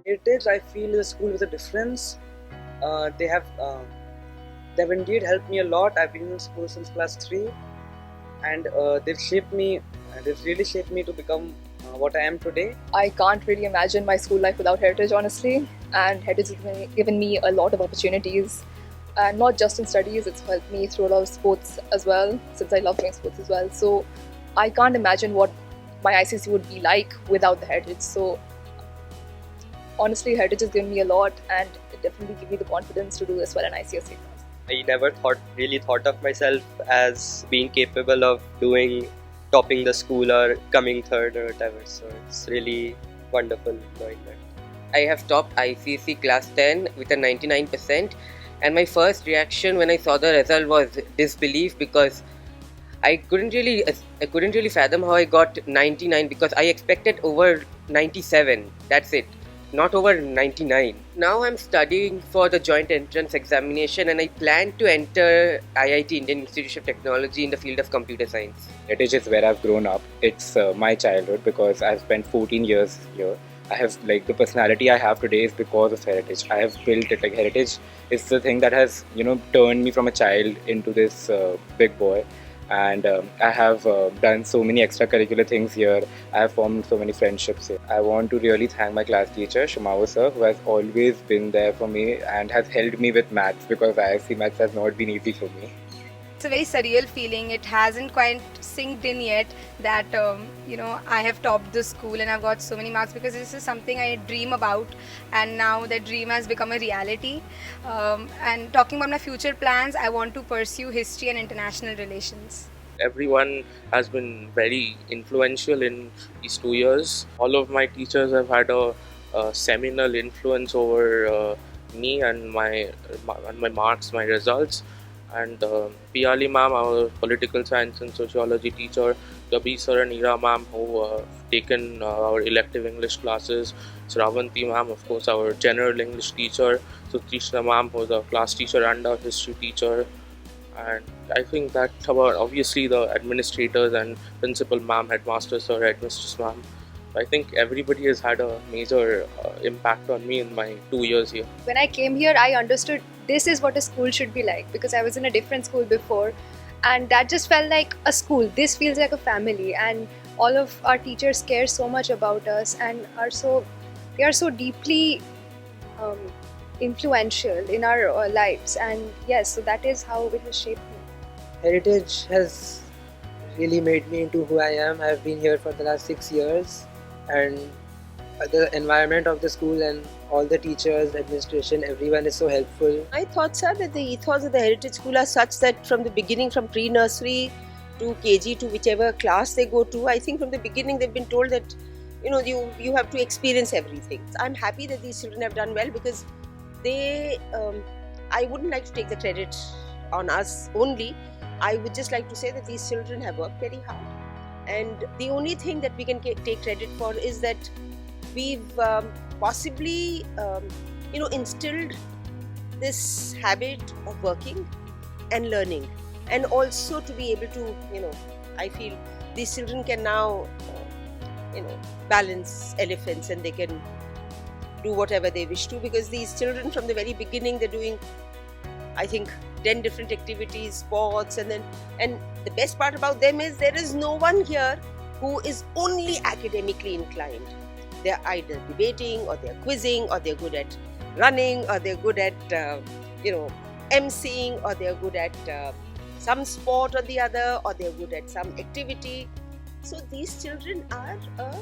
Heritage, I feel, is a school with a difference. Uh, they have uh, they have indeed helped me a lot. I've been in school since class 3, and they've shaped me. They've really shaped me to become what I am today. I can't really imagine my school life without Heritage, honestly. And Heritage has given me a lot of opportunities. And not just in studies, it's helped me through a lot of sports as well, since I love doing sports as well. So I can't imagine what my ICC would be like without the Heritage. So honestly, Heritage has given me a lot, and it definitely gave me the confidence to do as well in ICSE. I never really thought of myself as being capable of topping the school or coming third or whatever. So it's really wonderful knowing that. I have topped ICSE class 10 with a 99%, and my first reaction when I saw the result was disbelief, because I couldn't really fathom how I got 99, because I expected over 97. That's it, not over 99. Now I'm studying for the joint entrance examination, and I plan to enter IIT, Indian Institute of Technology, in the field of computer science. Heritage is where I've grown up. It's my childhood because I've spent 14 years here. I have the personality I have today is because of Heritage. I have built it. Heritage is the thing that has turned me from a child into this big boy. And I have done so many extracurricular things here. I have formed so many friendships here. I want to really thank my class teacher, Shumawa sir, who has always been there for me and has helped me with maths, because IISc maths has not been easy for me. It's a very surreal feeling. It hasn't quite sinked in yet that I have topped the school and I've got so many marks, because this is something I dream about, and now that dream has become a reality. And talking about my future plans, I want to pursue history and international relations. Everyone has been very influential in these 2 years. All of my teachers have had a seminal influence over me and my marks, my results. And Piali ma'am, our political science and sociology teacher, Gabi sir and Ira ma'am, who taken our elective English classes, Sravanti ma'am, of course, our general English teacher, Sutrishna ma'am, who was a class teacher and our history teacher. And I think that obviously the administrators and principal ma'am, headmaster sir, headmistress ma'am, I think everybody has had a major impact on me in my 2 years here. When I came here, I understood this is what a school should be like, because I was in a different school before, and that just felt like a school. This feels like a family, and all of our teachers care so much about us and they are so deeply influential in our lives. And yes, so that is how it has shaped me. Heritage has really made me into who I am. I've been here for the last 6 years, and the environment of the school and all the teachers, administration, everyone is so helpful. I thought, sir, that the ethos of the Heritage School are such that from the beginning, from pre-nursery to KG to whichever class they go to, I think from the beginning they've been told that you have to experience everything. I'm happy that these children have done well, because they I wouldn't like to take the credit on us only. I would just like to say that these children have worked very hard, and the only thing that we can take credit for is that we've possibly instilled this habit of working and learning, and also to be able to I feel these children can now balance elephants, and they can do whatever they wish to, because these children from the very beginning, they're doing, I think, 10 different activities, sports, and the best part about them is there is no one here who is only academically inclined. They're either debating, or they're quizzing, or they're good at running, or they're good at emceeing, or they're good at some sport or the other, or they're good at some activity. So these children are a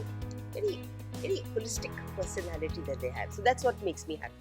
very, very holistic personality that they have. So that's what makes me happy.